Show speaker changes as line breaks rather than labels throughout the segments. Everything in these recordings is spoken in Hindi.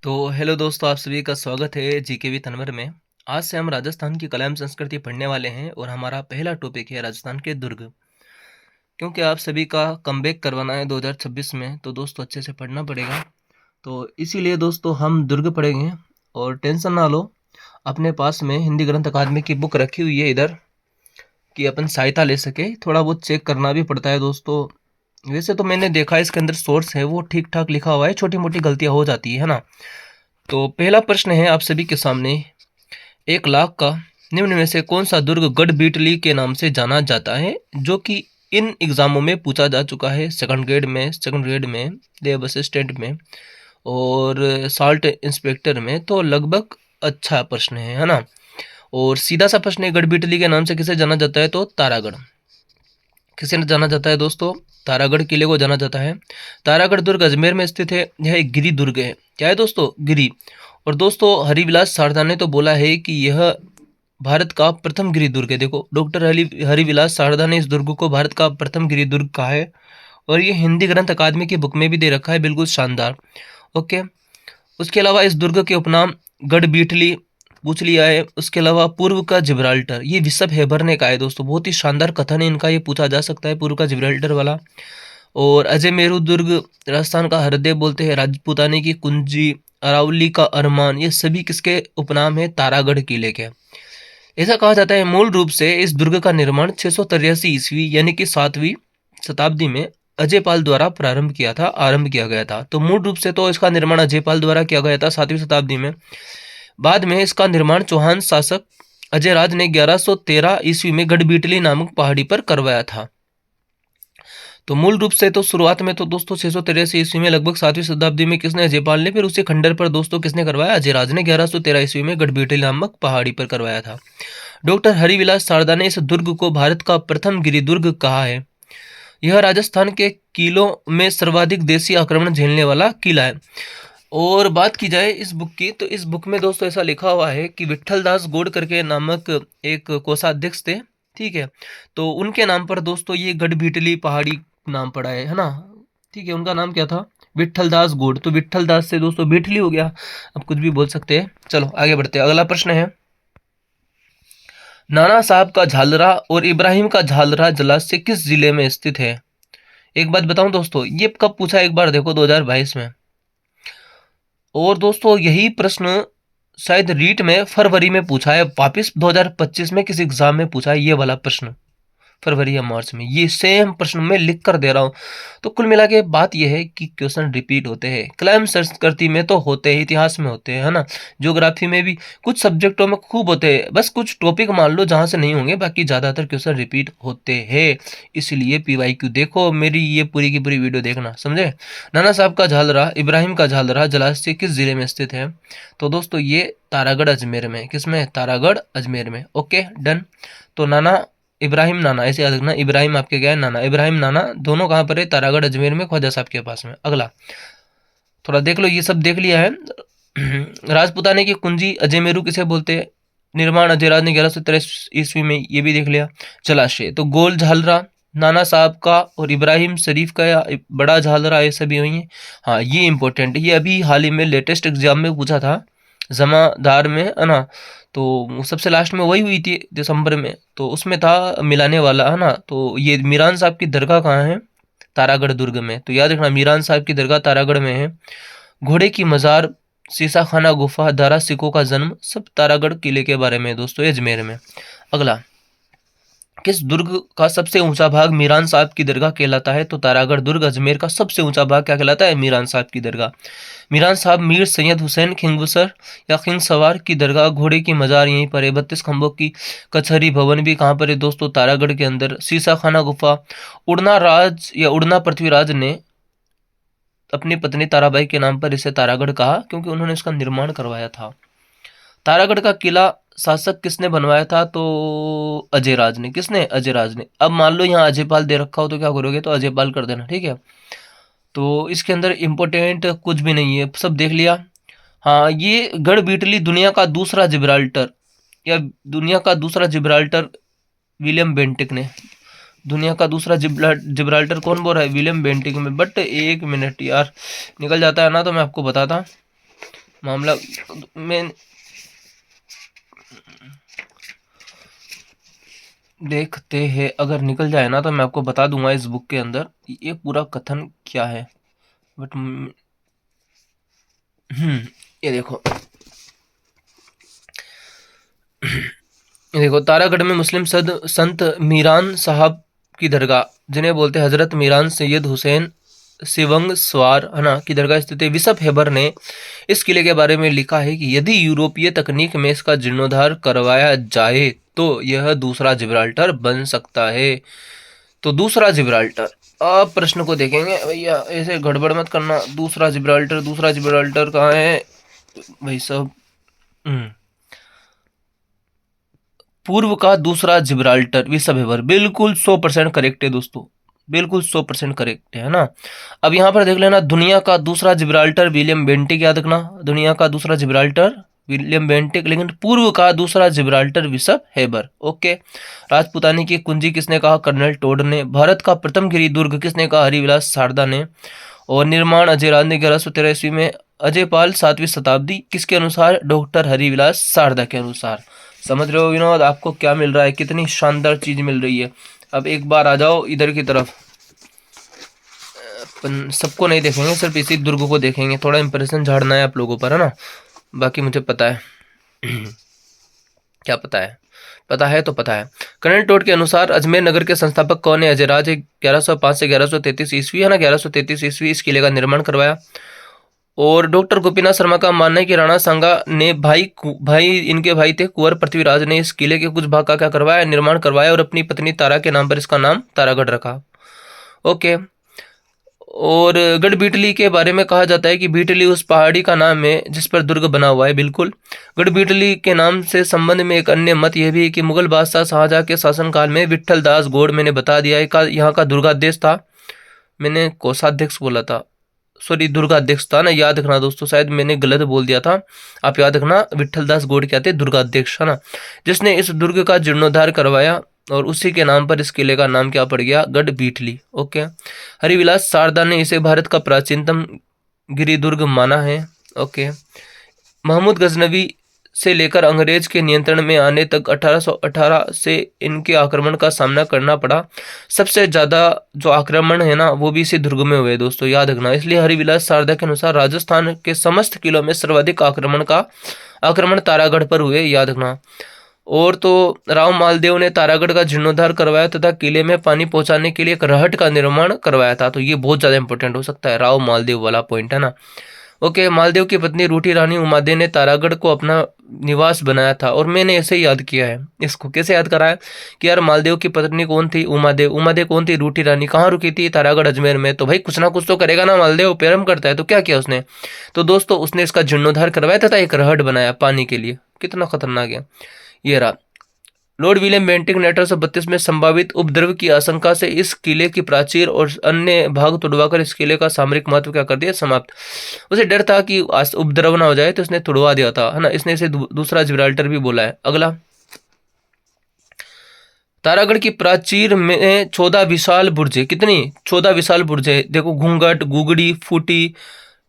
तो हेलो दोस्तों, आप सभी का स्वागत है जीके विद अनवर में। आज से हम राजस्थान की कला एवं संस्कृति पढ़ने वाले हैं और हमारा पहला टॉपिक है राजस्थान के दुर्ग। क्योंकि आप सभी का कमबैक करवाना है 2026 में, तो दोस्तों अच्छे से पढ़ना पड़ेगा। तो इसीलिए दोस्तों हम दुर्ग पढ़ेंगे और टेंशन ना लो। अपने पास में हिंदी ग्रंथ अकादमी की बुक रखी हुई है इधर, कि अपन सहायता ले सके। थोड़ा बहुत चेक करना भी पड़ता है दोस्तों। वैसे तो मैंने देखा इसके अंदर सोर्स है वो ठीक ठाक लिखा हुआ है, छोटी मोटी गलतियां हो जाती है ना। तो पहला प्रश्न है आप सभी के सामने, 1 लाख का निम्न में से कौन सा दुर्ग गढ़बीटली के नाम से जाना जाता है, जो कि इन एग्जामों में पूछा जा चुका है, सेकंड ग्रेड में, लेब असिस्टेंट में और साल्ट इंस्पेक्टर में। तो लगभग अच्छा प्रश्न है ना। और सीधा सा प्रश्न है, गढ़बीटली के नाम से किसे जाना जाता है, तो तारागढ़। किसे जाना जाता है दोस्तों, तारागढ़ किले को जाना जाता है। तारागढ़ दुर्ग अजमेर में स्थित है। यह एक गिरी दुर्ग है। क्या है दोस्तों, गिरी। और दोस्तों हरिविलास शारदा ने तो बोला है कि यह भारत का प्रथम गिरी दुर्ग है। देखो, डॉक्टर हरिविलास शारदा ने इस दुर्ग को भारत का प्रथम गिरी दुर्ग कहा है। और ये हिंदी ग्रंथ अकादमी की बुक में भी दे रखा है, बिल्कुल शानदार। ओके। उसके अलावा इस दुर्ग के उपनाम गढ़बीठली पूछ लिया है। उसके अलावा पूर्व का जिब्राल्टर, ये विशव हेबर ने कहा है दोस्तों, बहुत ही शानदार कथन है इनका, ये पूछा जा सकता है पूर्व का जिब्राल्टर वाला। और अजय मेरू दुर्ग राजस्थान का हृदय बोलते हैं। राजपूताने की कुंजी, अरावली का अरमान, ये सभी किसके उपनाम है, तारागढ़ किले के। ऐसा कहा जाता है मूल रूप से इस दुर्ग का निर्माण 683 ईस्वी यानी कि 7वीं शताब्दी में अजयपाल द्वारा आरंभ किया गया था। तो मूल रूप से तो इसका निर्माण अजयपाल द्वारा किया गया था 7वीं शताब्दी में। बाद में इसका निर्माण चौहान शासक अजयराज ने 1113 ईस्वी में गढ़बीटली नामक पहाड़ी पर करवाया था। तो मूल रूप से तो शुरुआत में तो दोस्तों 683 ईस्वी में, लगभग 7वीं शताब्दी में किसने, अजयपाल ने। फिर उसी खंडर पर दोस्तों किसने करवाया, अजयराज ने 1113 ईस्वी में गढ़बीटली नामक पहाड़ी पर करवाया था। डॉक्टर हरिविलास शारदा ने इस दुर्ग को भारत का प्रथम गिरी दुर्ग कहा है। यह राजस्थान के किलों में सर्वाधिक देशी आक्रमण झेलने वाला किला है। और बात की जाए इस बुक की, तो इस बुक में दोस्तों ऐसा लिखा हुआ है कि विट्ठल दास गोडकर के नामक एक कोषाध्यक्ष थे, ठीक है। तो उनके नाम पर दोस्तों ये गढ़बीटली पहाड़ी नाम पड़ा है ना। ठीक है, उनका नाम क्या था, विट्ठल दास गोड। तो विट्ठल दास से दोस्तों बीटली हो गया, अब कुछ भी बोल सकते हैं। चलो आगे बढ़ते हैं। अगला प्रश्न है, नाना साहब का झालरा और इब्राहिम का झालरा जलाशय किस जिले में स्थित है। एक बात बताऊं दोस्तों, ये कब पूछा, एक बार देखो 2022 में। और दोस्तों यही प्रश्न शायद रीट में फरवरी में पूछा है, वापिस 2025 में किसी एग्जाम में पूछा है ये वाला प्रश्न, फरवरी या मार्च में। ये सेम प्रश्न मैं लिख कर दे रहा हूँ। तो कुल मिला के बात यह है कि क्वेश्चन रिपीट होते हैं। क्लाइम संस्कृति में तो होते हैं, इतिहास में होते हैं, है ना। ज्योग्राफी में भी कुछ सब्जेक्टों में खूब होते हैं। बस कुछ टॉपिक मान लो जहां से नहीं होंगे, बाकी ज्यादातर क्वेश्चन रिपीट होते हैं। इसलिए पीवाईक्यू देखो, मेरी ये पूरी की पूरी वीडियो देखना, समझे। नाना साहब का झालरा, इब्राहिम का झालरा जलाशय किस जिले में स्थित है, तो दोस्तों ये तारागढ़ अजमेर में। किसमें, तारागढ़ अजमेर में। Okay done. तो नाना इब्राहिम नाना ऐसे याद रखना, इब्राहिम आपके क्या है, नाना। इब्राहिम नाना दोनों कहाँ पर है, तारागढ़ अजमेर में, ख्वाजा साहब के पास में। अगला थोड़ा देख लो, ये सब देख लिया है। राजपुताने की कुंजी अजयमेरू किसे बोलते हैं, निर्माण अजयराज ने 1113 ईस्वी में, ये भी देख लिया। जलाशय तो गोल झालरा नाना साहब का और इब्राहिम शरीफ का, या बड़ा झालरा, ये सभी हुई है। हाँ ये इंपॉर्टेंट, ये अभी हाल ही में लेटेस्ट एग्जाम में पूछा था, जमादार में, है ना। तो सबसे लास्ट में वही हुई थी दिसंबर में, तो उसमें था मिलाने वाला, है ना। तो ये मीरान साहब की दरगाह कहाँ है, तारागढ़ दुर्ग में। तो याद रखना, मीरान साहब की दरगाह तारागढ़ में है। घोड़े की मजार, सीसा खाना गुफा, दारा सिकों का जन्म, सब तारागढ़ किले के बारे में दोस्तों, अजमेर में। अगला, किस दुर्ग का सबसे ऊंचा भाग मीरान साहब की दरगाह कहलाता है, तो तारागढ़ दुर्ग अजमेर का सबसे ऊंचा भाग क्या कहलाता है, मीरान साहब की दरगाह। मीरान साहब मीर सैयद हुसैन खिंगवसर या खिंग सवार की दरगाह, घोड़े की मजार यहीं पर है। 32 खंभों की कचहरी भवन भी कहाँ पर है दोस्तों, तारागढ़ के अंदर। सीसा खाना गुफा, उड़ना राज या उड़ना पृथ्वीराज ने अपनी पत्नी ताराबाई के नाम पर इसे तारागढ़ कहा, क्योंकि उन्होंने इसका निर्माण करवाया था। तारागढ़ का किला शासक किसने बनवाया था, तो अजयराज ने। किसने, अजयराज ने। अब मान लो यहाँ अजयपाल दे रखा हो तो क्या करोगे, तो अजयपाल कर देना, ठीक है। तो इसके अंदर इम्पोर्टेंट कुछ भी नहीं है, सब देख लिया। हाँ, ये गढ़बीटली दुनिया का दूसरा जिब्राल्टर, या दुनिया का दूसरा जिब्राल्टर विलियम बेंटिक ने। दुनिया का दूसरा जिब्राल्टर कौन बोल रहा है, विलियम बेंटिक में। बट एक मिनट यार, निकल जाता है ना तो मैं आपको बताता। मामला में देखते हैं, अगर निकल जाए ना तो मैं आपको बता दूंगा इस बुक के अंदर ये पूरा कथन क्या है। बट ये देखो, ये देखो, तारागढ़ में मुस्लिम संत मीरान साहब की दरगाह, जिन्हें बोलते हैं हजरत मीरान सैयद हुसैन सिवंग स्वार, है ना, की दरगाह स्थित है। बिशप हेबर ने इस किले के बारे में लिखा है कि यदि यूरोपीय तकनीक में इसका जीर्णोद्धार करवाया जाए तो यह दूसरा जिब्राल्टर बन सकता है। तो दूसरा जिब्राल्टर, अब प्रश्न को देखेंगे भैया, ऐसे गड़बड़ मत करना। दूसरा जिब्राल्टर, दूसरा जिब्राल्टर कहाँ है भाई साहब? पूर्व का दूसरा जिब्राल्टर बिशप हेबर, बिल्कुल 100% करेक्ट है दोस्तों, बिल्कुल 100% करेक्ट है ना। अब यहाँ पर देख लेना, दुनिया का दूसरा जिब्राल्टर विलियम बेंटिक, याद रखना, दुनिया का दूसरा जिब्राल्टर विलियम बेंटिक, लेकिन पूर्व का दूसरा जिब्राल्टर बिशप हेबर। ओके। राजपुतानी की कुंजी किसने कहा? कर्नल टोड ने। भारत का प्रथम गिरी दुर्ग किसने कहा? हरिविलास शारदा ने। और निर्माण अजय राज ने 1113 ईस्वी में। अजय पाल 7वीं शताब्दी किसके अनुसार? डॉक्टर हरिविलास शारदा के अनुसार। समझ रहे हो विनोद, आपको क्या मिल रहा है, कितनी शानदार चीज मिल रही है। अब एक बार आ जाओ इधर की तरफ, अपन सबको नहीं देखेंगे, सिर्फ इसी दुर्ग को देखेंगे, थोड़ा इंप्रेशन झाड़ना है आप लोगों पर, है ना। बाकी मुझे पता है क्या पता है, पता है तो पता है। कर्नल टोड के अनुसार अजमेर नगर के संस्थापक कौन है? अजयराज 1105 से 1133 ईस्वी, है ना, 1133 ईस्वी इस किले का निर्माण करवाया। और डॉक्टर गोपीनाथ शर्मा का मानना है कि राणा सांगा ने भाई इनके भाई थे कुंवर पृथ्वीराज ने इस किले के कुछ भाग का क्या करवाया? निर्माण करवाया, और अपनी पत्नी तारा के नाम पर इसका नाम तारागढ़ रखा। ओके। और गढ़ बीटली के बारे में कहा जाता है कि बीटली उस पहाड़ी का नाम है जिस पर दुर्ग बना हुआ है। बिल्कुल। गढ़ बीटली के नाम से संबंध में एक अन्य मत यह भी है कि मुगल बादशाह शाहजहां के शासनकाल में विट्ठल दास गौड़, मैंने बता दिया है, यहाँ का दुर्गाध्यक्ष था। मैंने कोषाध्यक्ष बोला था, सॉरी, दुर्गाध्यक्ष था ना, याद रखना दोस्तों, शायद मैंने गलत बोल दिया था, आप याद रखना। विट्ठल दास गौड़ क्या थे? दुर्गाध्यक्ष, है ना, जिसने इस दुर्ग का जीर्णोद्धार करवाया, और उसी के नाम पर इस किले का नाम क्या पड़ गया? गढ़ बीटली। ओके। हरिविलास शारदा ने इसे भारत का प्राचीनतम गिरिदुर्ग माना है। ओके। महमूद गजनवी से लेकर अंग्रेज के नियंत्रण में आने तक 1818 से इनके आक्रमण का सामना करना पड़ा। सबसे ज्यादा जो आक्रमण है ना वो भी इसी दुर्ग में हुए दोस्तों, याद रखना। इसलिए हरिविलास शारदा के अनुसार राजस्थान के समस्त किलों में सर्वाधिक आक्रमण तारागढ़ पर हुए, याद रखना। और तो राव मालदेव ने तारागढ़ का जीर्णोद्धार करवाया तथा किले में पानी पहुंचाने के लिए एक रहट का निर्माण करवाया था। तो ये बहुत ज्यादा इंपॉर्टेंट हो सकता है, राव मालदेव वाला पॉइंट, है ना। ओके। मालदेव की पत्नी रूठी रानी उमादे ने तारागढ़ को अपना निवास बनाया था, और मैंने ऐसे ही याद किया है इसको। कैसे याद करा है कि यार मालदेव की पत्नी कौन थी? उमादे। उमादे कौन थी? रूठी रानी। कहाँ रुकी थी? तारागढ़ अजमेर में। तो भाई कुछ ना कुछ तो करेगा ना मालदेव, प्रेम करता है, तो क्या किया उसने? तो दोस्तों उसने इसका जीर्णोद्धार करवाया तथा एक रहट बनाया पानी के लिए। कितना खतरनाक है ये रहा। लॉर्ड विलियम बेंटिक ने 1832 में संभावित उपद्रव की आशंका से इस किले की प्राचीर और अन्य भाग तुड़वाकर इस किले का सामरिक महत्व क्या कर दिया? समाप्त। उसे डर था कि उपद्रव ना हो जाए, तो इसने तुड़वा दिया था, है ना। इसने इसे दूसरा जिब्राल्टर भी बोला है। अगला, तारागढ़ की प्राचीर में 14 विशाल बुर्जे, कितनी? 14 विशाल बुर्जे। देखो, घूंघट, गुगड़ी, फूटी,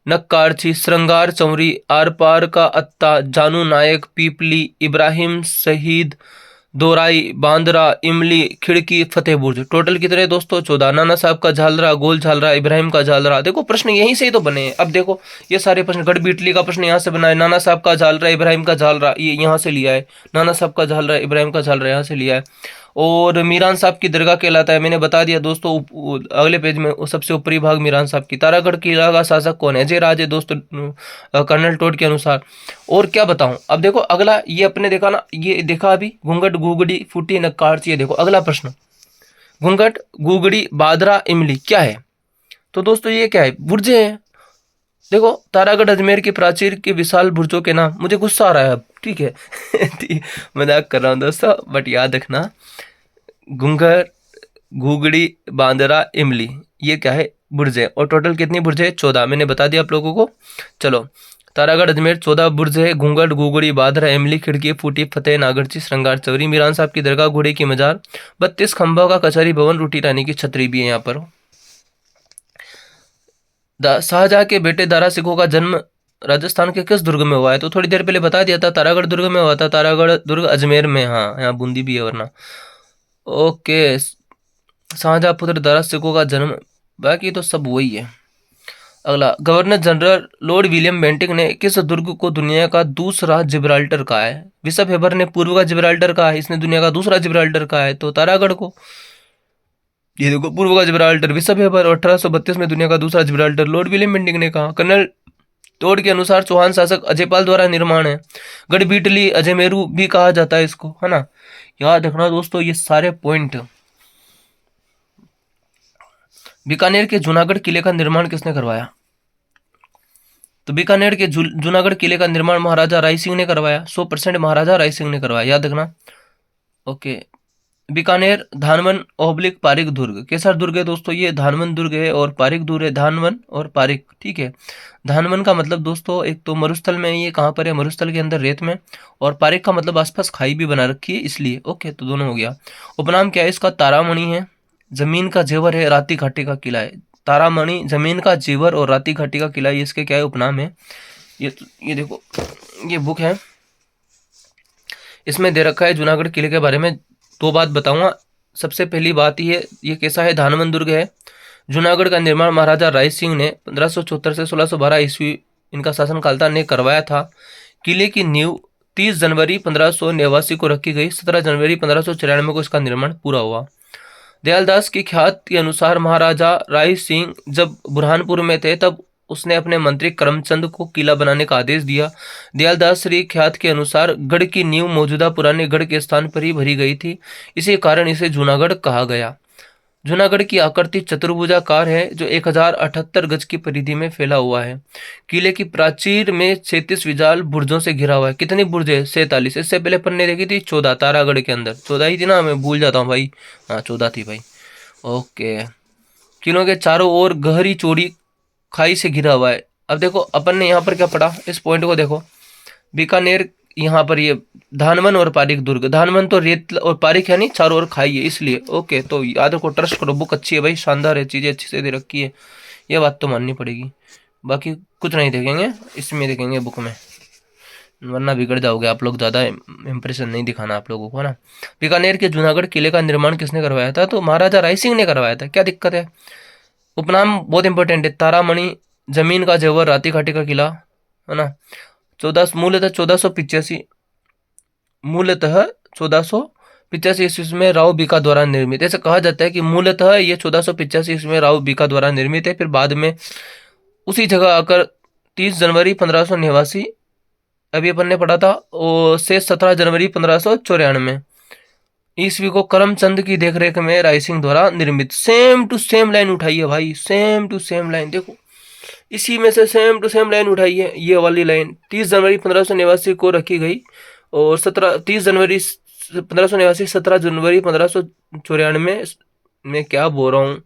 नक्कारछी, श्रृंगार चौरी, आर पार का अत्ता, जानू नायक, पीपली, इब्राहिम शहीद, दोराई, बांद्रा, इमली, खिड़की, फतेह बुर्ज। टोटल कितने दोस्तों? 14। नाना साहब का झालरा, गोल झालरा, इब्राहिम का झालरा। देखो प्रश्न यहीं से ही तो बने हैं। अब देखो ये सारे प्रश्न, गढ़ बीटली का प्रश्न यहाँ से बना है, नाना साहब का झालरा, इब्राहिम का झालरा, ये यहाँ से लिया है। नाना साहब का झालरा, इब्राहिम का झालरा यहाँ से लिया है। और मीरान साहब की दरगाह कहलाता है, मैंने बता दिया दोस्तों अगले पेज में, सबसे ऊपरी भाग मीरान साहब की। तारागढ़ किला का शासक कौन है? अजय राज है दोस्तों, कर्नल टोड के अनुसार। और क्या बताऊं, अब देखो अगला, ये अपने देखा ना, ये देखा अभी, घूंघट, गुगड़ी, फूटी, नक्कारची। ये देखो अगला प्रश्न, घूंघट, गुगड़ी, बादरा, इमली क्या है? तो दोस्तों ये क्या है? बुर्जे हैं। देखो, तारागढ़ अजमेर की प्राचीर के विशाल बुर्जों के नाम। मुझे गुस्सा आ रहा है अब, ठीक है मजाक कर रहा हूँ दोस्तों, बट याद रखना, घूंघर, घुगड़ी, बांदरा, इमली, ये क्या है? बुर्ज है। और टोटल कितनी बुर्ज है? 14। मैंने बता दिया आप लोगों को। चलो, तारागढ़ अजमेर 14 बुर्ज है। घूंघट, गुगड़ी, बादरा, इमली, खिड़की, फूटी, फतेह, नागरची, श्रृंगार चौरी, मीरान साहब की दरगाह, घोड़े की मजार, 32 खंभों का कचहरी भवन, रूठी रानी की छतरी भी है यहाँ पर। शाहजहां के बेटे दारा सिकोह का जन्म राजस्थान के किस दुर्ग में हुआ है? तो थोड़ी देर पहले बता दिया था, तारागढ़ दुर्ग में हुआ था। तारागढ़ दुर्ग अजमेर में, हाँ यहाँ बूंदी भी है वरना। ओके, शाहजहां पुत्र दारा सिकों का जन्म, बाकी तो सब वही है। अगला, governor general Lord William Bentinck ने किस दुर्ग को दुनिया का दूसरा जिब्राल्टर कहा है? बिशप हेबर ने पूर्व का जिब्राल्टर कहा है, इसने दुनिया का दूसरा जिब्राल्टर कहा है तो तारागढ़ को। ये देखो, पूर्व का जिब्राल्टर बिशप हेबर, 1832 में दुनिया का दूसरा जिब्राल्टर लॉर्ड विलियम बेंटिंक ने कहा। कर्नल टोड के अनुसार चौहान शासक अजयपाल द्वारा निर्माण है। गढ़बीटली अजयमेरू भी कहा जाता है इसको, है ना। याद रखना दोस्तों ये सारे पॉइंट। बीकानेर के जूनागढ़ किले का निर्माण किसने करवाया? तो बीकानेर के जूनागढ़ किले का निर्माण महाराजा राय सिंह ने करवाया। 100% महाराजा राय सिंह ने करवाया, याद रखना। ओके, बीकानेर धानवन ओब्लिक पारिक दुर्ग, कैसा दुर्ग है दोस्तों? ये धानवन दुर्ग है और पारिक दुर्ग है, धानवन और पारिक, ठीक है। धानवन का मतलब दोस्तों एक तो मरुस्थल में, ये कहाँ पर है? मरुस्थल के अंदर रेत में। और पारिक का मतलब आसपास खाई भी बना रखी है इसलिए। ओके, तो दोनों हो गया। उपनाम क्या है इसका? तारामणि है, जमीन का जेवर है, राती घाटी का किला है। तारामणि जमीन का जेवर और राती घाटी का किला, ये इसके क्या है? उपनाम है। ये देखो, ये बुक है, इसमें दे रखा है जूनागढ़ किले के बारे में। दो बात बताऊंगा। सबसे पहली बात ये कैसा है? धानवन दुर्ग है। जूनागढ़ का निर्माण महाराजा राय सिंह ने 1574 से 1612 ईस्वी इनका शासनकाल था ने करवाया था। किले की नींव 30 जनवरी 1589 को रखी गई। 17 जनवरी 1594 को इसका निर्माण पूरा हुआ। दयालदास की ख्यात के अनुसार महाराजा राय सिंह जब बुरहानपुर में थे तब उसने अपने मंत्री करमचंद को किला बनाने का आदेश दिया। दयालदास श्री ख्यात के अनुसार गढ़ की नींव मौजूदा पुराने गढ़ के स्थान पर ही भरी गई थी, इसी कारण इसे जूनागढ़ कहा गया। जूनागढ़ की आकृति चतुर्भुजाकार है जो 1078 गज की परिधि में फैला हुआ है। किले की प्राचीर में 36 विशाल बुर्जों से घिरा हुआ है। कितनी बुर्ज है? 47। इससे पहले अपन ने देखी थी 14, तारागढ़ के अंदर 14 ही थी ना, मैं भूल जाता हूँ भाई। हाँ 14 थी भाई। ओके, किलों के चारों ओर गहरी चौड़ी खाई से घिरा हुआ है। अब देखो अपन ने यहाँ पर क्या पढ़ा, इस पॉइंट को देखो। बीकानेर यहाँ पर ये धानवन और पारिक दुर्ग, धानवन तो रेत और पारिक है नहीं, चारों ओर खाई है इसलिए। ओके, तो याद रखो, ट्रस्ट करो, बुक अच्छी है भाई, शानदार है, चीजें अच्छी से दे रखी है, ये बात तो माननी पड़ेगी। बाकी कुछ नहीं देखेंगे इसमें, देखेंगे बुक में, वरना बिगड़ जाओगे आप लोग, ज्यादा इंप्रेशन नहीं दिखाना आप लोगों को, है ना। बीकानेर के जूनागढ़ किले का निर्माण किसने करवाया था? तो महाराजा राय सिंह ने करवाया था। क्या दिक्कत है? उपनाम बहुत इंपॉर्टेंट है, तारामणि, जमीन का जेवर, राती घाटी का किला, है ना। मूलतः 1485 ईस्वी में राव बीका द्वारा निर्मित। ऐसा कहा जाता है कि मूलतः ये 1485 ईस्वी में राव बीका द्वारा निर्मित है, फिर बाद में उसी जगह आकर 30 जनवरी 1589 अभी अपन ने पढ़ा था और से 17 जनवरी 1594 ईस्वी को करमचंद की देखरेख में राय सिंह द्वारा निर्मित। सेम टू सेम लाइन उठाई है भाई, सेम टू सेम लाइन, देखो इसी में से सेम टू सेम लाइन उठाई है, ये वाली लाइन 30 जनवरी 1589 को रखी गई और 30 जनवरी 1589, 17 जनवरी 1594 में क्या बोल रहा हूँ,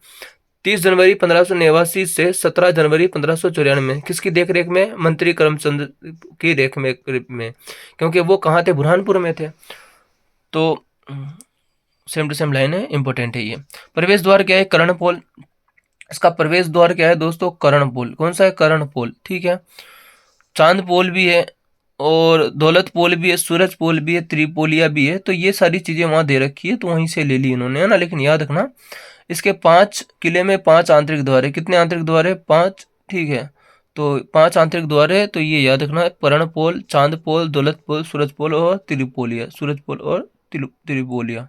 30 जनवरी 1589 से 17 जनवरी 1594 किसकी देखरेख में? मंत्री करमचंद की देख में, क्योंकि वो कहाँ थे? बुरहानपुर में थे। तो सेम टू सेम लाइन है, इंपॉर्टेंट है ये। प्रवेश द्वार क्या है? कर्णपोल। इसका प्रवेश द्वार क्या है दोस्तों? कर्णपोल। कौन सा है? कर्णपोल, ठीक है। चांद पोल भी है और दौलत पोल भी है, सूरज पोल भी है, त्रिपोलिया भी है। तो ये सारी चीजें वहां दे रखी है, तो वहीं से ले ली इन्होंने, है ना। लेकिन याद रखना इसके 5 किले में 5 आंतरिक द्वार है। कितने आंतरिक द्वार है? 5, ठीक है। तो 5 आंतरिक द्वार है, तो ये याद रखना, पर्णपोल, चांद पोल, दौलत पोल, सूरज पोल और त्रिपोलिया, सूरज पोल और त्रिपोलिया।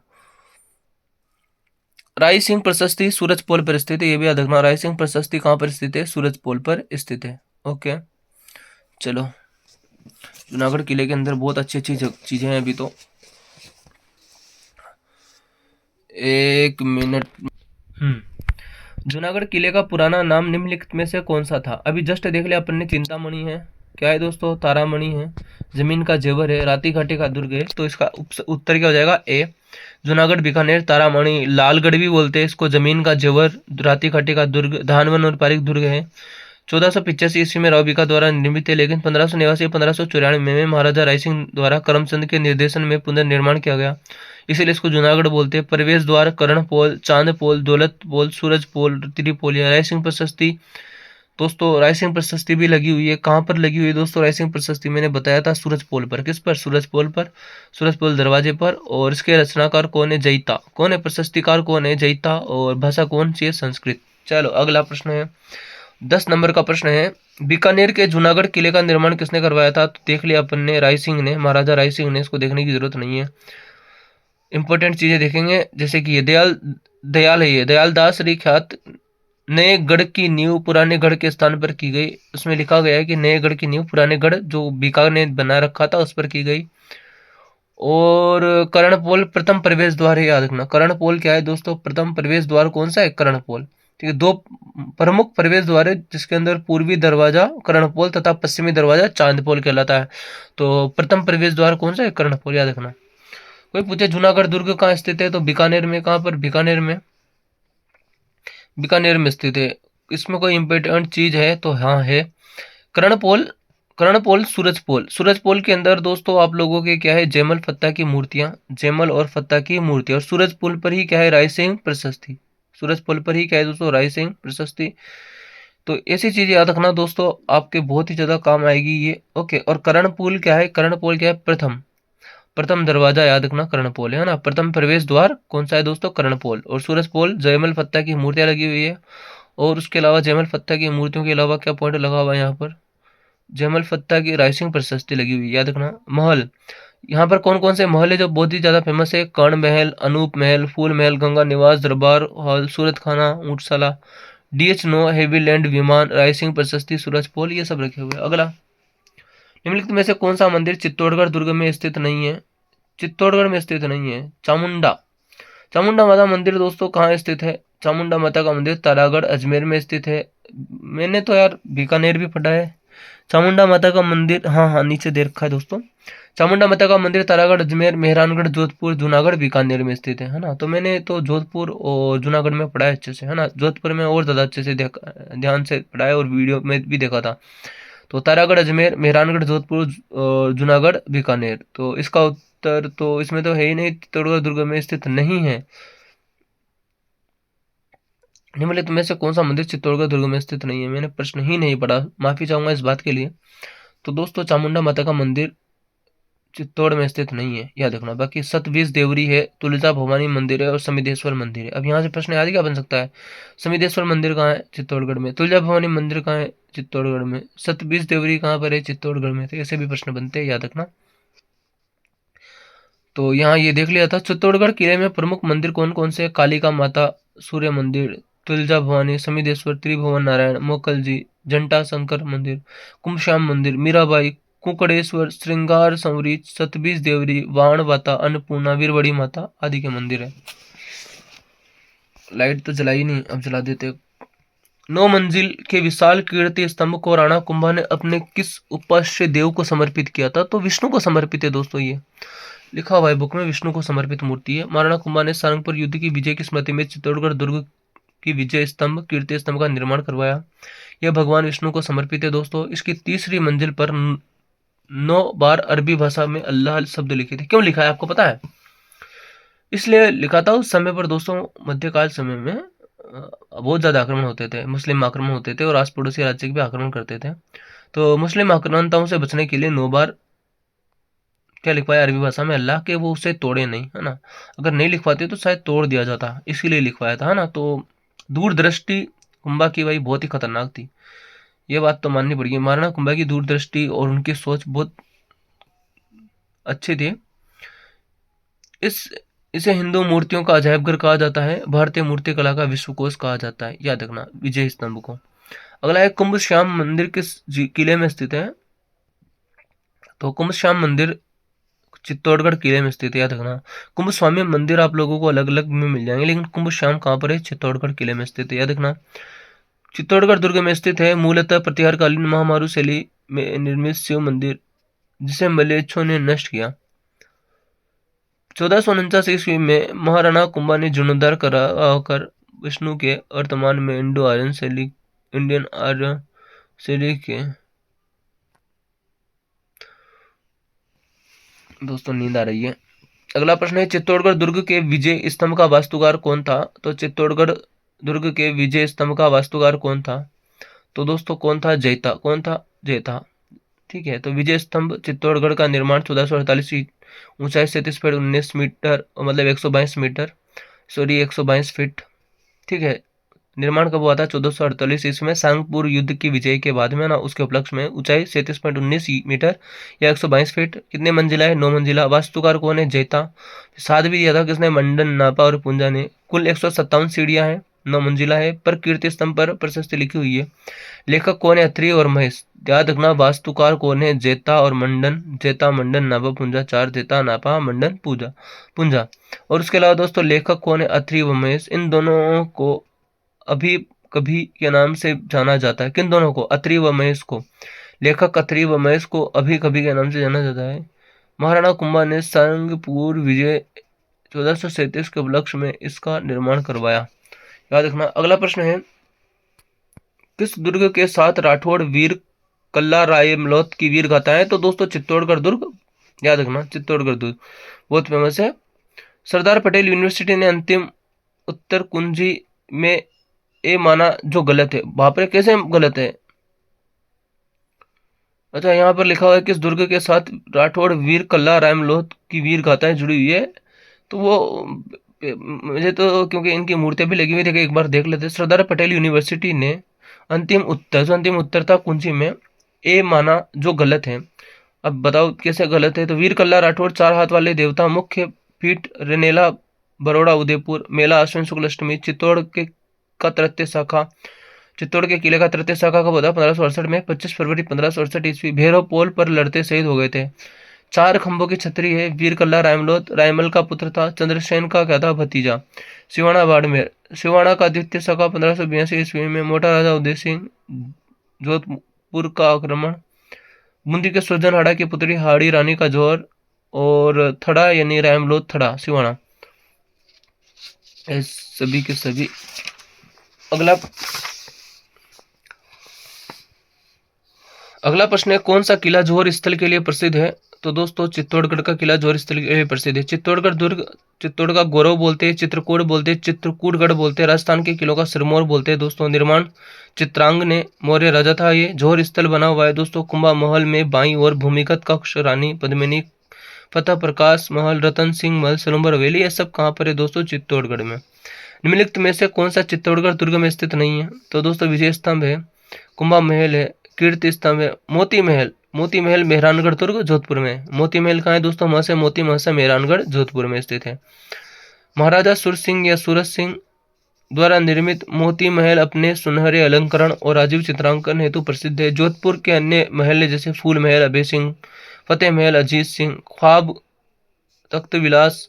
राय सिंह प्रशस्ति सूरज पोल पर स्थित है, ये भी याद रखना। राय सिंह प्रशस्ति कहाँ पर स्थित है? सूरज पोल पर स्थित है। ओके, चलो, जूनागढ़ किले के अंदर बहुत अच्छी अच्छी चीजें हैं अभी तो। एक मिनट। जूनागढ़ किले का पुराना नाम निम्नलिखित में से कौन सा था? अभी जस्ट देख लिया अपन ने, चिंतामणि है, क्या है दोस्तों? तारामणि है, जमीन का जेवर है, राती घाटी का दुर्ग है। तो इसका उत्तर क्या हो जाएगा? ए। जूनागढ़, बीकानेर, तारामणि, लालगढ़ भी बोलते हैं इसको, जमीन का जेवर, राती घाटी का दुर्ग, धानवन और पारिक दुर्ग है। 1485 ईस्वी में राव बीका द्वारा निर्मित है, लेकिन 1589 1594 में महाराजा राय सिंह द्वारा करमचंद के निर्देशन में पुनर्निर्माण किया गया, इसीलिए इसको जूनागढ़ बोलते हैं। प्रवेश द्वार कर्णपोल, चांद पोल, दौलत पोल, सूरज पोल, त्रिपोलिया। राय सिंह प्रशस्ति दोस्तों रायसिंह प्रशस्ति भी लगी हुई है। कहाँ पर लगी हुई है दोस्तों रायसिंह प्रशस्ति? मैंने बताया था सूरजपोल पर। किस पर? सूरजपोल पर, सूरजपोल दरवाजे पर। और इसके रचनाकार कौन है? जयिता। कौन है? प्रशस्तिकार कौन है? जयिता। और भाषा कौन सी है? संस्कृत। चलो अगला प्रश्न है, 10 नंबर का प्रश्न है, बीकानेर के जूनागढ़ किले का निर्माण किसने करवाया था? तो देख लिया अपन ने, रायसिंह ने, महाराजा रायसिंह ने। इसको देखने की जरूरत नहीं है। इंपॉर्टेंट चीजें देखेंगे, जैसे कि ये दयाल है, ये दयाल दास री ख्यात नए गढ़ की नींव पुराने गढ़ के स्थान पर की गई। उसमें लिखा गया है कि नए गढ़ की नींव पुराने गढ़ जो बीकानेर ने बना रखा था उस पर की गई। और कर्णपोल प्रथम प्रवेश द्वार है, याद रखना। कर्णपोल क्या है दोस्तों? प्रथम प्रवेश द्वार कौन सा है? कर्णपोल। ठीक है, दो प्रमुख प्रवेश द्वार है जिसके अंदर पूर्वी दरवाजा कर्णपोल तथा पश्चिमी दरवाजा चांदपोल कहलाता है। तो प्रथम प्रवेश द्वार कौन सा है? कर्णपोल, याद रखना। कोई पूछे जूनागढ़ दुर्ग कहाँ स्थित है? तो बीकानेर में। कहाँ पर? बीकानेर में, बीकानेर में स्थित है। इसमें कोई इंपॉर्टेंट चीज है तो हाँ है, कर्णपोल। कर्णपोल सूरजपोल, सूरजपोल के अंदर दोस्तों आप लोगों के क्या है? जयमल फत्ता की मूर्तियां, जयमल और फत्ता की मूर्तियां। और सूरजपोल पर ही क्या है? रायसिंह प्रशस्ति। सूरजपोल पर ही क्या है दोस्तों? रायसिंह प्रशस्ति। तो ऐसी चीजें याद रखना दोस्तों, आपके बहुत ही ज्यादा काम आएगी ये। ओके, और कर्णपोल क्या है? कर्णपोल क्या है? प्रथम, प्रथम दरवाजा, याद रखना। कर्णपोल है ना, प्रथम प्रवेश द्वार कौन सा है दोस्तों? कर्णपोल। और सूरजपोल जयमल फत्ता की मूर्तियां लगी हुई है। और उसके अलावा जयमल फत्ता की मूर्तियों के अलावा क्या पॉइंट लगा हुआ है यहाँ पर? जयमल फत्ता की रायसिंह प्रशस्ति लगी हुई, याद रखना। महल, यहाँ पर कौन कौन से महल है जो बहुत ही ज्यादा फेमस है? कर्ण महल, अनूप महल, फूल महल, गंगा निवास, दरबार हॉल, सूरत खाना, ऊंटशाला, DH9, हेवीलैंड विमान, रायसिंह प्रशस्ति, सूरजपोल, ये सब रखे हुए। अगला, निम्नलिखित में से कौन सा मंदिर चित्तौड़गढ़ दुर्ग में स्थित नहीं है? चित्तौड़गढ़ में स्थित नहीं है। चामुंडा, चामुंडा माता मंदिर दोस्तों कहाँ स्थित है? चामुंडा माता का मंदिर तारागढ़ अजमेर में स्थित है। मैंने तो यार बीकानेर भी पढ़ा है। चामुंडा माता का मंदिर, हाँ हाँ नीचे दे रखा है दोस्तों। चामुंडा माता का मंदिर तारागढ़ अजमेर मेहरानगढ़ जोधपुर जूनागढ़ बीकानेर में स्थित है ना। तो मैंने तो जोधपुर और जूनागढ़ में पढ़ा है अच्छे से, है ना। जोधपुर में और ज़्यादा अच्छे से ध्यान से पढ़ा है और वीडियो में भी देखा था। तो तारागढ़ अजमेर मेहरानगढ़ जोधपुर और जूनागढ़ बीकानेर। तो इसका उत्तर तो इसमें तो है ही नहीं, चित्तौड़गढ़ दुर्ग में स्थित नहीं है। निम्नलिखित में से कौन सा मंदिर चित्तौड़गढ़ दुर्ग में स्थित नहीं है? मैंने प्रश्न ही नहीं पढ़ा, माफी चाहूंगा इस बात के लिए। तो दोस्तों चामुंडा माता का मंदिर चित्तौड़ में स्थित नहीं है, याद रखना। बाकी सतबीज देवरी है, तुलजा भवानी मंदिर है और समिधेश्वर मंदिर है। अब यहाँ से प्रश्न याद क्या बन सकता है? समिधेश्वर मंदिर कहाँ है? चित्तौड़गढ़ में। तुलजा भवानी मंदिर कहाँ है? चित्तौड़गढ़ में। सतबीज देवरी कहाँ पर है? चित्तौड़गढ़ में। तो ऐसे भी प्रश्न बनते हैं, याद रखना। तो यहाँ ये देख लिया था। चित्तौड़गढ़ किले में प्रमुख मंदिर कौन कौन से? कालिका माता, सूर्य मंदिर, तुलजा भवानी, समिधेश्वर, त्रिभुवन नारायण, मोकल जी, जंटा शंकर मंदिर, कुमश्याम मंदिर, मीराबाई, कुकड़ेश्वर, श्रृंगार संवरी, सतबीज देवरी, वाण माता, अन्नपूर्णा, वीरवड़ी माता आदि के मंदिर है। लाइट तो जलाई नहीं, अब जला देते। 9 मंजिल के विशाल कीर्ति स्तंभ को राणा कुंभा ने अपने किस उपास्य देव को समर्पित किया था? तो विष्णु को समर्पित है दोस्तों। ये लिखा हुआ है बुक में, विष्णु को समर्पित मूर्ति है। महाराणा कुंभा ने सारंगपुर युद्ध की विजय की स्मृति में चित्तौड़गढ़ दुर्ग की विजय स्तंभ कीर्ति स्तंभ का निर्माण करवाया। यह भगवान विष्णु को समर्पित है दोस्तों। इसकी तीसरी मंजिल पर 9 बार अरबी भाषा में अल्लाह शब्द लिखे थे। क्यों लिखा है आपको पता है? इसलिए लिखा था उस समय पर दोस्तों, मध्यकाल समय में बहुत ज्यादा आक्रमण होते थे, मुस्लिम आक्रमण होते थे और आस पड़ोसी राज्य के भी आक्रमण करते थे। तो मुस्लिम आक्रांताओं से बचने के लिए 9 बार क्या लिखवाया अरबी भाषा में अल्लाह के, वो उसे तोड़े नहीं, है ना। अगर नहीं लिखवाते तो शायद तोड़ दिया जाता, इसीलिए लिखवाया था, है ना। तो दूरदृष्टि कुंभा की भाई बहुत ही खतरनाक थी, ये बात तो माननी पड़ेगी। महाराणा कुंभा की दूरदृष्टि और उनकी सोच बहुत अच्छी थी। इसे हिंदू मूर्तियों का अजायबघर कहा जाता है, भारतीय मूर्ति कला का विश्वकोश कहा जाता है, याद रखना विजय स्तंभ को। अगला है कुंभ श्याम मंदिर किस किले में स्थित है? तो कुंभ श्याम मंदिर चित्तौड़गढ़ किले में स्थित है, याद रखना। कुंभ स्वामी मंदिर आप लोगों को अलग अलग में मिल जाएंगे, लेकिन कुंभ श्याम कहाँ पर है? चित्तौड़गढ़ किले में स्थित है, याद रखना। चित्तौड़गढ़ दुर्ग में स्थित है मूलतः प्रतिहारकालीन महामारू शैली में निर्मित शिव मंदिर, जिसे मलेच्छों ने नष्ट किया। 1449 ईस्वी में महाराणा कुंभा ने जीर्णोद्धार कराकर विष्णु के वर्तमान में इंडो आर्यन शैली इंडियन आर्य शैली के, दोस्तों नींद आ रही है। अगला प्रश्न है चित्तौड़गढ़ दुर्ग के विजय स्तंभ का वास्तुकार कौन था? तो चित्तौड़गढ़ दुर्ग के विजय स्तंभ का वास्तुकार कौन था? तो दोस्तों कौन था? जैता। कौन था? जैता। ठीक है, तो विजय स्तंभ चित्तौड़गढ़ का निर्माण 1448 की ऊंचाई 37.19 मीटर, मतलब 122 मीटर, सॉरी 122 फीट। ठीक है, निर्माण कब हुआ था? 1448 ईस्वी में सांगपुर युद्ध की विजय के बाद में ना, उसके उपलक्ष्य में। ऊंचाई 37.19 मीटर या 122 फीट। कितने मंजिला है? 9 मंजिला। वास्तुकार कौन है? जैता। साध भी दिया था किसने? मंडन, नापा और पुंजा ने। कुल 157 सीढ़ियां हैं, 9 मंजिला है। पर कीर्ति स्तंभ पर प्रशस्ति लिखी हुई है। लेखक कौन है? अत्रि और महेश। याद रखना, वास्तुकार कौन है? जैता और मंडन। जैता, मंडन, नापा, पुंजा। 4 जैता, नापा, मंडन, पूजा, पुंजा। और उसके अलावा दोस्तों लेखक कौन है? अत्रि व महेश। इन दोनों को अभी कभी के नाम से जाना जाता है। किन दोनों को? अत्रि व महेश को। लेखक अत्रि व महेश को अभी कभी के नाम से जाना जाता है। महाराणा कुंभा ने सांगपुर विजय 1437 के उपलक्ष्य में इसका निर्माण करवाया। याद रखना। अगला प्रश्न है, किस दुर्ग के साथ राठौड़ वीर कल्ला रायमलोत की वीर गाथाएं? तो दोस्तों चित्तौड़गढ़ दुर्ग। याद रखना, चित्तौड़गढ़ दुर्ग बहुत फेमस है। सरदार पटेल यूनिवर्सिटी ने अंतिम उत्तर कुंजी में ए माना जो गलत है। वहां पर कैसे गलत है? अच्छा, यहाँ पर लिखा हुआ है किस दुर्ग के साथ राठौड़ वीर कल्ला रायमलोत की वीर गाथाएं जुड़ी हुई है। तो वो मुझे तो, क्योंकि इनकी मूर्तियां भी लगी हुई थी, एक बार देख लेते। सरदार पटेल यूनिवर्सिटी ने अंतिम उत्तर था कुंजी में ए माना जो गलत है। अब बताओ कैसे गलत है? तो वीर कल्ला राठौड़ 4 हाथ वाले देवता, मुख्य पीठ रेनेला, बरोड़ा, उदयपुर, मेला आश्विन शुक्ल अष्टमी, चित्तौड़ के का तृतीय शाखा। चित्तौड़ के किले का तृतीय शाखा कब होता? 1568 में। 25 फरवरी 1568 ईस्वी। भैरव पोल पर लड़ते शहीद हो गए थे। 4 खंभों की छतरी है। वीर कल्ला रायमलोत रायमल का पुत्र था। चंद्रसेन का क्या था? भतीजा। सिवाना बाड़मेर। सिवाना का द्वितीय शाखा 1582 ईस्वी में। मोटा राजा उदय सिंह जोधपुर का आक्रमण। बूंदी के सुरजनहाड़ा की पुत्री हाड़ी रानी का जोर। और थड़ा यानी रायमलोत थड़ा सिवाना। सभी के सभी। अगला अगला प्रश्न है, कौन सा किला जोहर स्थल के लिए प्रसिद्ध है? तो दोस्तों चित्तौड़गढ़ का किला जोहर स्थल के लिए प्रसिद्ध है। चित्तौड़गढ़ दुर्ग चित्तौड़ का गौरव बोलते हैं, चित्रकूट बोलते हैं, चित्रकूटगढ़ बोलते हैं, राजस्थान के किलों का सिरमौर बोलते हैं। दोस्तों निर्माण चित्रांग ने मौर्य राजा था। ये जोहर स्थल बना हुआ है दोस्तों कुंभा महल में बाई और भूमिगत कक्ष, रानी पद्मिनी, फतेह प्रकाश महल, रतन सिंह महल, सलूम्बर हवेली, ये सब कहाँ पर है दोस्तों? चित्तौड़गढ़ में। निम्नलिखित में से कौन सा चित्तौड़गढ़ दुर्ग में स्थित नहीं है? तो दोस्तों विजय स्तंभ है, कुंभा महल है, कीर्ति स्तंभ है, मोती महल। मोती महल मेहरानगढ़ दुर्ग जोधपुर में। मोती महल कहाँ है दोस्तों? मह से मोती, मह से मेहरानगढ़ जोधपुर में स्थित है। महाराजा सुर सिंह या सूरज सिंह द्वारा निर्मित मोती महल अपने सुनहरे अलंकरण और राजीव चित्रांकन हेतु प्रसिद्ध है। जोधपुर के अन्य महल जैसे फूल महल, अभय सिंह, फतेह महल, अजीत सिंह, ख्वाब, तख्त विलास,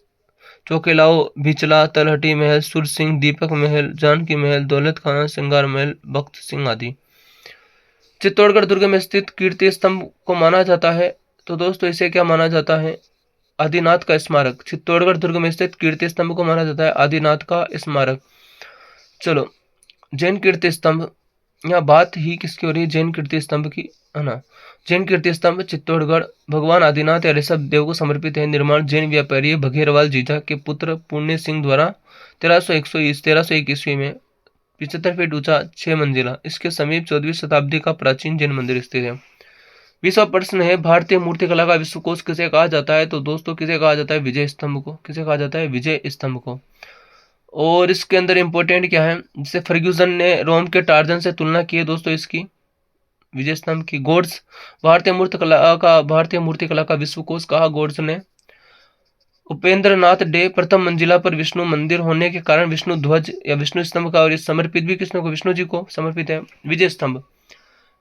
चौकेलाओ, बिचला, तलहटी महल, सुर सिंह, दीपक महल, जानकी महल, दौलत खाना, श्रृंगार महल, बख्त सिंह आदि। चित्तौड़गढ़ दुर्ग में स्थित कीर्ति स्तंभ को माना जाता है। तो दोस्तों इसे क्या माना जाता है? आदिनाथ का स्मारक। चित्तौड़गढ़ दुर्ग में स्थित कीर्ति स्तंभ को माना जाता है आदिनाथ का स्मारक। चलो, जैन कीर्ति स्तंभ। यहाँ बात ही किसकी हो रही है? जैन कीर्ति स्तंभ की, है ना। जैन कीर्ति स्तंभ चित्तौड़गढ़ भगवान आदिनाथ या ऋषभ देव को समर्पित है। निर्माण जैन व्यापारी भगेरवाल जीजा के पुत्र पुण्य सिंह द्वारा 1301 ईस्वी में। 75 फीट ऊंचा, 6 मंजिला। इसके समीप 14वीं शताब्दी का प्राचीन जैन मंदिर स्थित है। 20वां प्रश्न है, भारतीय मूर्तिकला का विश्वकोश किसे कहा जाता है? तो दोस्तों किसे कहा जाता है? विजय स्तंभ को। किसे कहा जाता है? विजय स्तंभ को। और इसके अंदर इंपॉर्टेंट क्या है? जिसे फर्ग्यूसन ने रोम के टार्जन से तुलना की है दोस्तों इसकी, विजय स्तंभ की। गोड्स भारतीय मूर्तिकला का विश्वकोश कहा गोड्स ने। उपेंद्र नाथ डे प्रथम मंजिला पर विष्णु मंदिर होने के कारण विष्णु ध्वज या विष्णु स्तंभ का, और ये समर्पित भी किसने को? विष्णु जी को समर्पित है। विजय स्तंभ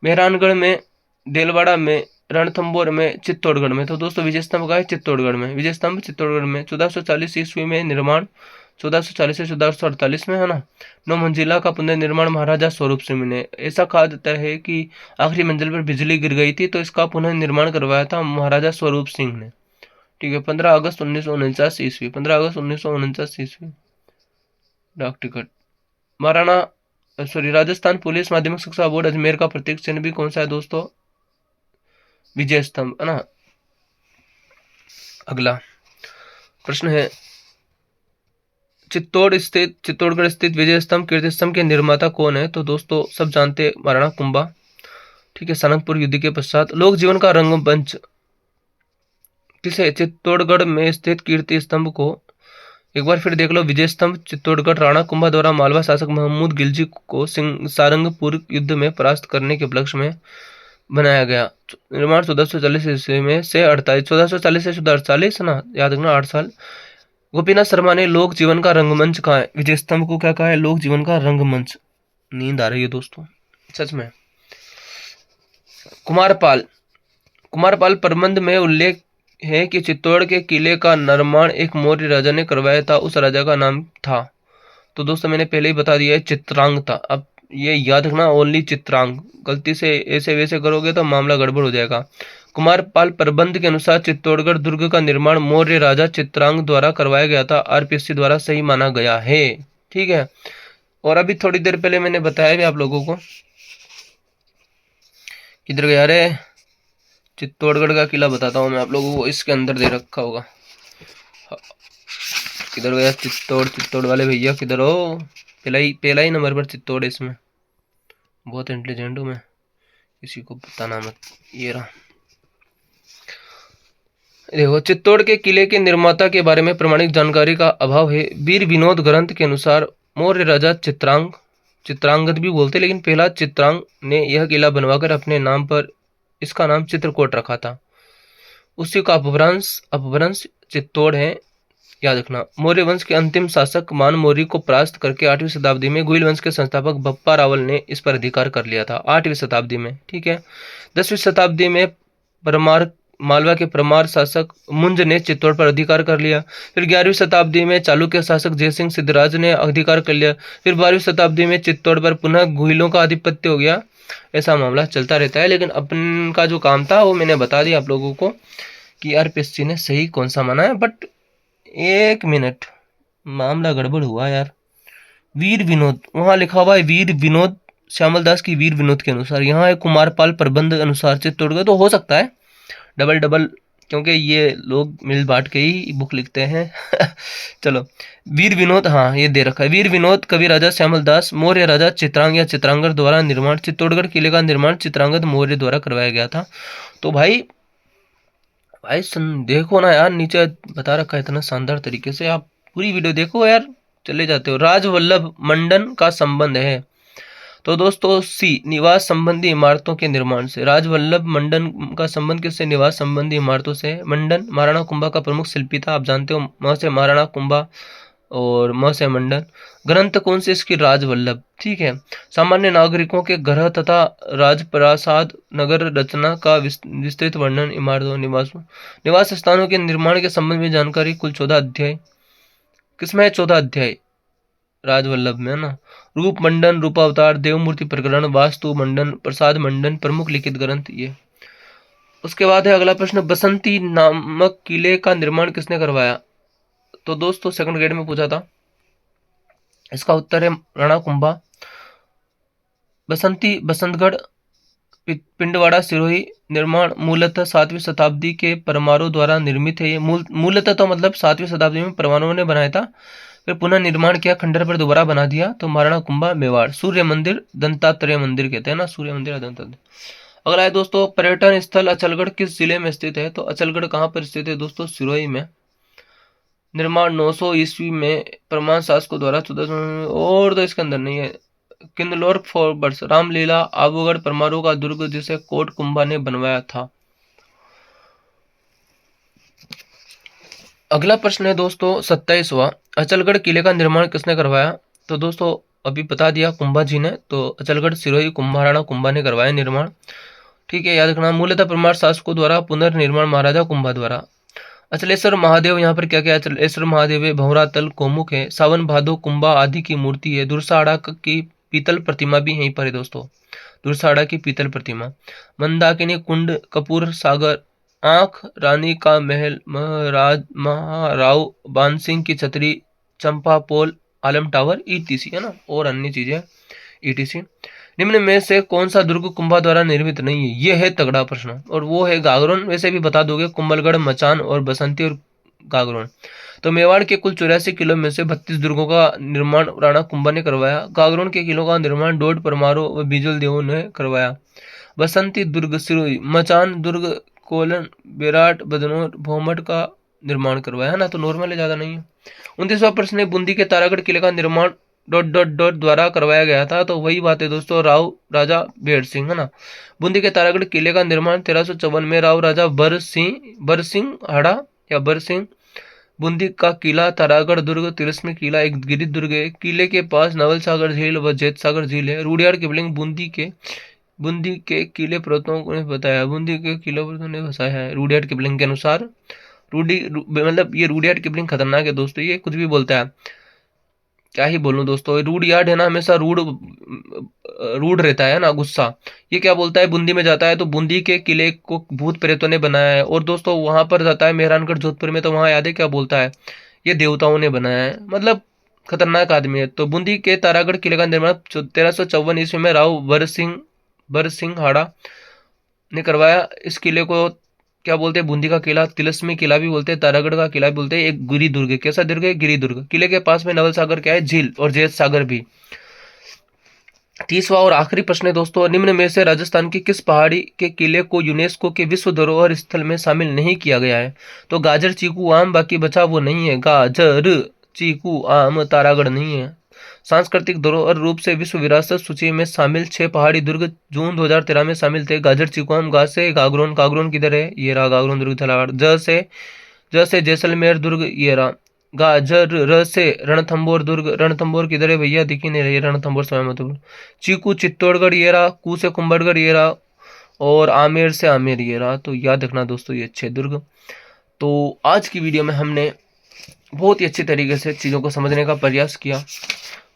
मेहरानगढ़ में, देलवाड़ा में, रणथंभौर में, चित्तौड़गढ़ में। तो दोस्तों विजय स्तंभ का है चित्तौड़गढ़ में। विजय स्तंभ चित्तौड़गढ़ में। 1440 ईस्वी में निर्माण, 1440 से 1448 में, है ना। 9 मंजिला का पुनर्निर्माण महाराजा स्वरूप सिंह ने। ऐसा कहा जाता है कि आखिरी मंजिल पर बिजली गिर गई थी, तो इसका पुनर्निर्माण करवाया था महाराजा स्वरूप सिंह ने। ठीक है, 15 अगस्त 1949 ईस्वी। 15 अगस्त 1949 ईस्वी। डाक टिकट। राजस्थान पुलिस माध्यमिक शिक्षा बोर्ड अजमेर का प्रतीक चिन्ह भी कौन सा है दोस्तों? विजय स्तंभ, है ना। अगला प्रश्न है, चित्तौड़गढ़ स्थित विजय स्तंभ कीर्ति स्तंभ के निर्माता कौन है? तो दोस्तों सब जानते हैं, महाराणा कुंभा। ठीक है, सनकपुर युद्ध के पश्चात। लोक जीवन का रंगमंच किसे? चित्तौड़गढ़ में स्थित कीर्ति स्तंभ को। एक बार फिर देख लो, विजय स्तंभ चित्तौड़गढ़ राणा कुंभा द्वारा मालवा शासक महमूद खिलजी को सारंगपुर युद्ध में परास्त करने के उपलक्ष्य में बनाया गया। निर्माण 1440 ईस्वी में से 48, 1440 से 1448 ना, याद रखना 8 साल। गोपीनाथ शर्मा ने लोक जीवन का रंगमंच कहा है? विजय स्तंभ को क्या कहा है? लोक जीवन का रंगमंच। नींद आ रही है दोस्तों, सच में। कुमारपाल प्रबंध में उल्लेख है कि चित्तौड़ के किले का निर्माण एक मौर्य राजा ने करवाया था, उस राजा का नाम था। तो दोस्तों मैंने पहले ही बता दिया है, चित्रांग था। अब ये याद रखना, ओनली चित्रांग। गलती से ऐसे वैसे करोगे तो मामला गड़बड़ हो जाएगा। कुमारपाल प्रबंध के अनुसार चित्तौड़गढ़ दुर्ग का निर्माण मौर्य राजा चित्रांग द्वारा करवाया गया था। आरपीएससी द्वारा सही माना गया है। ठीक है, और अभी थोड़ी देर पहले मैंने बताया भी आप लोगों को, किधर गया रे? चित्तौड़गढ़ का किला बताता हूँ मैं आप लोगों को, इसके अंदर दे रखा होगा। किधर गया चित्तौड़ वाले भैया, किधर हो? पहला ही नंबर पर चित्तौड़। इसमें बहुत इंटेलिजेंट हूँ मैं, किसी को बताना मत। ये रहा, देखो। चित्तौड़ के किले के निर्माता के बारे में प्रमाणिक जानकारी का अभाव है। वीर विनोद ग्रंथ के अनुसार मौर्य राजा चित्रांगद भी बोलते, लेकिन पहला चित्रांग ने यह किला बनवाकर अपने नाम पर इसका नाम चित्रकूट रखा था। उसी का अपभ्रंश चित्तौड़ है, याद रखना। मौर्य वंश के अंतिम शासक मान मौर्य को परास्त करके 8वीं शताब्दी में गुइल वंश के संस्थापक बप्पा रावल ने इस पर अधिकार कर लिया था, 8वीं शताब्दी में। ठीक है, 10वीं शताब्दी में मालवा के परमार शासक मुंज ने चित्तौड़ पर अधिकार कर लिया। फिर 11वीं शताब्दी में चालुक्य शासक जयसिंह सिद्धराज ने अधिकार कर लिया। फिर 12वीं शताब्दी में चित्तौड़ पर पुनः गुहिलों का आधिपत्य हो गया। ऐसा मामला चलता रहता है, लेकिन अपन का जो काम था वो मैंने बता दिया आप लोगों को कि आरपीएससी ने सही कौन सा माना है। बट एक मिनट, मामला गड़बड़ हुआ यार। वीर विनोद, वहां लिखा हुआ है वीर विनोद, श्यामल दास की वीर विनोद के अनुसार। यहाँ है कुमारपाल प्रबंध अनुसार चित्तौड़गढ़। तो हो सकता है डबल, क्योंकि ये लोग मिल बांट के ही बुक लिखते हैं। चलो, वीर विनोद, हाँ ये दे रखा है। वीर विनोद कवि राजा श्यामल दास, मौर्य राजा चित्रांग या चित्रांगद द्वारा निर्माण। चित्तौड़गढ़ किले का निर्माण चित्रांगद मौर्य द्वारा करवाया गया था। तो भाई देखो ना यार, नीचे बता रखा है इतना शानदार तरीके से। आप पूरी वीडियो देखो यार, चले जाते हो। राजवल्लभ मंडन का संबंध है? तो दोस्तों सी, निवास संबंधी इमारतों के निर्माण से। राजवल्लभ मंडन का संबंध किससे? निवास संबंधी इमारतों से। मंडन महाराणा कुंभा का प्रमुख शिल्पी था, आप जानते हो। म से महाराणा कुंभा और म से मंडन। ग्रंथ कौन से इसकी? राजवल्लभ। ठीक है, सामान्य नागरिकों के ग्रह तथा राजप्रासाद नगर रचना का विस्तृत वर्णन। इमारतों निवास स्थानों के निर्माण के संबंध में जानकारी। कुल 14 अध्याय। किसमें है 14 अध्याय? राजवल्लभ में, है ना। रूप मंडन, रूपावतार, देवमूर्ति प्रकरण, वास्तु मंडन, प्रसाद मंडन प्रमुख लिखित ग्रंथ ये। उसके बाद है अगला प्रश्न, बसंती नामक किले का निर्माण किसने करवाया? तो दोस्तों सेकंड ग्रेड में पूछा था, इसका उत्तर है राणा कुंभा। बसंती बसंतगढ़ पिंडवाड़ा सिरोही। निर्माण मूलतः 7वीं शताब्दी के परमारों द्वारा निर्मित है। ये मूलतः तो मतलब 7वीं शताब्दी में परमारों ने बनाया था, फिर पुनः निर्माण किया, खंडर पर दोबारा बना दिया। तो महाराणा कुंभा मेवाड़। सूर्य मंदिर, दंतात्रेय मंदिर कहते हैं ना, सूर्य मंदिर दंतात्रेय। अगला है दोस्तों, पर्यटन स्थल अचलगढ़ किस जिले में स्थित है? तो अचलगढ़ कहाँ पर स्थित है दोस्तों? सिरोही में। निर्माण 900 ईस्वी में परमान शासकों द्वारा 1400। और तो इसके अंदर नहीं है। किन्नौर फोर्ट्स, रामलीला, आबूगढ़ परमारों का दुर्ग जिसे कोट कुंभा ने बनवाया था। अगला प्रश्न है दोस्तों 27वां, अचलगढ़ किले का निर्माण किसने करवाया? तो दोस्तों अभी बता दिया, कुंभा जी ने। तो अचलगढ़ सिरोही महाराणा कुंभा ने करवाया निर्माण। ठीक है, याद रखना। मूलतः परमार शासकों द्वारा, पुनर्निर्माण महाराजा कुंभा द्वारा। अचलेश्वर महादेव, यहाँ पर क्या क्या? अचलेश्वर महादेव है, भंवरा तल कोमुख है, सावन भादो कुंभा आदि की मूर्ति है। दुर्साड़ा की पीतल प्रतिमा भी यहीं पर है दोस्तों, दुर्साड़ा की पीतल प्रतिमा। मंदाकिनी कुंड, कपूर सागर, आंख, रानी का महल, महाराव बानसिंह की छतरी, चंपा पोल, आलम टावर, ईटीसी, है ना, और अन्य चीजें ईटीसी। निम्न में से कौन सा दुर्ग कुंभा द्वारा निर्मित नहीं है? यह है तगड़ा प्रश्न, और वो है गागरोन। वैसे भी बता दोगे, कुंभलगढ़, मचान और बसंती और गागरोन। तो मेवाड़ के कुल 84 किलों में से 32 दुर्गों का निर्माण राणा कुंभा ने करवाया। गागरोन के किलों का निर्माण डोड परमारो व बीजल देवों ने करवाया। बसंती दुर्ग, सिरोही, मचान दुर्ग, कोलन, बेराट, बदनौर, भोमट का निर्माण करवाया है ना, तो नॉर्मल है, ज्यादा नहीं है। 29वां प्रश्न है, बूंदी के तारागढ़ किले का निर्माण डॉट डॉट डॉट द्वारा करवाया गया था, तो वही बात है दोस्तों, राव राजा बेड़ सिंह, है ना। बूंदी के तारागढ़ किले का निर्माण 1354 में राव राजा बरसिंह हाड़ा या बरसिंह। बूंदी का किला, तारागढ़ दुर्ग, तिलस्मी किला एक गिरित दुर्ग है। किले के पास नवल सागर झील व जैत सागर झील है। रूडियार्ड किपलिंग बूंदी के किले पर्वतों ने बताया, बूंदी के किले पर्वतों ने बसाया है रूडियार्ड किपलिंग के अनुसार। मतलब ये रूडियार्ड किपलिंग खतरनाक है दोस्तों, ये कुछ भी बोलता है, क्या ही बोलूं दोस्तों। रूड यार्ड है ना, हमेशा रूड रहता है ना, गुस्सा। ये क्या बोलता है, बूंदी में जाता है तो बूंदी के किले को भूत प्रेतों ने बनाया है, और दोस्तों वहां पर जाता है मेहरानगढ़ जोधपुर में, तो वहां याद है क्या बोलता है, ये देवताओं ने बनाया है। मतलब खतरनाक आदमी है। तो बूंदी के तारागढ़ किले का निर्माण 1354 ईस्वी में राव बरसिंह हाड़ा ने करवाया। इस किले को क्या बोलते हैं, बूंदी का किला, तिलस्मी किला भी बोलते हैं, तारागढ़ का किला भी बोलते हैं। एक गिरी दुर्ग है, कैसा दुर्ग है, गिरी दुर्ग। किले के पास में नवल सागर क्या है, झील, और जैत सागर भी। 30वां और आखिरी प्रश्न है दोस्तों, निम्न में से राजस्थान की किस पहाड़ी के किले को यूनेस्को के विश्व धरोहर स्थल में शामिल नहीं किया गया है। तो गाजर, चीकू, आम, बाकी बचा वो नहीं है। गाजर, चीकू, आम, तारागढ़ नहीं है। सांस्कृतिक धरोहर रूप से विश्व विरासत सूची में शामिल 6 पहाड़ी दुर्ग जून 2013 में शामिल थे। गाजर, चिकुआम, गा से गागरोन, गागरोन किधर है, ये रहा गागरोन दुर्ग झालावाड़। ज से जैसलमेर दुर्ग, ये रहा। गाजर, र से रणथंबोर दुर्ग, रणथंबोर किधर है भैया, दिख ही नहीं रही, रणथंबोर समय मतलब। चीकू, चित्तौड़गढ़, ये रहा। कू से कुंभलगढ़, ये रहा। और आमेर से आमेर, ये रहा। तो याद रखना दोस्तों, ये 6 दुर्ग। तो आज की वीडियो में हमने बहुत ही अच्छी तरीके से चीज़ों को समझने का प्रयास किया।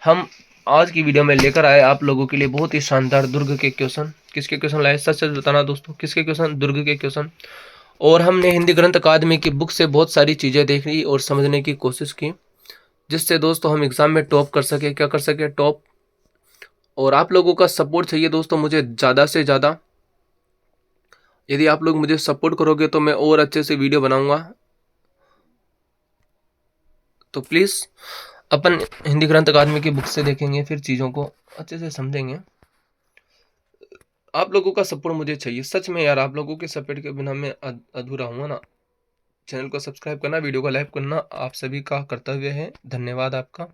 हम आज की वीडियो में लेकर आए आप लोगों के लिए बहुत ही शानदार दुर्ग के क्वेश्चन। किसके क्वेश्चन लाए, सच सच बताना दोस्तों, किसके क्वेश्चन, दुर्ग के क्वेश्चन। और हमने हिंदी ग्रंथ अकादमी की बुक से बहुत सारी चीज़ें देखी और समझने की कोशिश की, जिससे दोस्तों हम एग्ज़ाम में टॉप कर सके, क्या कर सके, टॉप। और आप लोगों का सपोर्ट चाहिए दोस्तों मुझे ज़्यादा से ज़्यादा। यदि आप लोग मुझे सपोर्ट करोगे तो मैं और अच्छे से वीडियो बनाऊंगा। तो प्लीज़ अपन हिंदी ग्रंथ अकादमी की बुक से देखेंगे, फिर चीज़ों को अच्छे से समझेंगे। आप लोगों का सपोर्ट मुझे चाहिए सच में यार, आप लोगों के सपोर्ट के बिना मैं अधूरा हूँ ना। चैनल को सब्सक्राइब करना, वीडियो को लाइक करना आप सभी का कर्तव्य है। धन्यवाद आपका।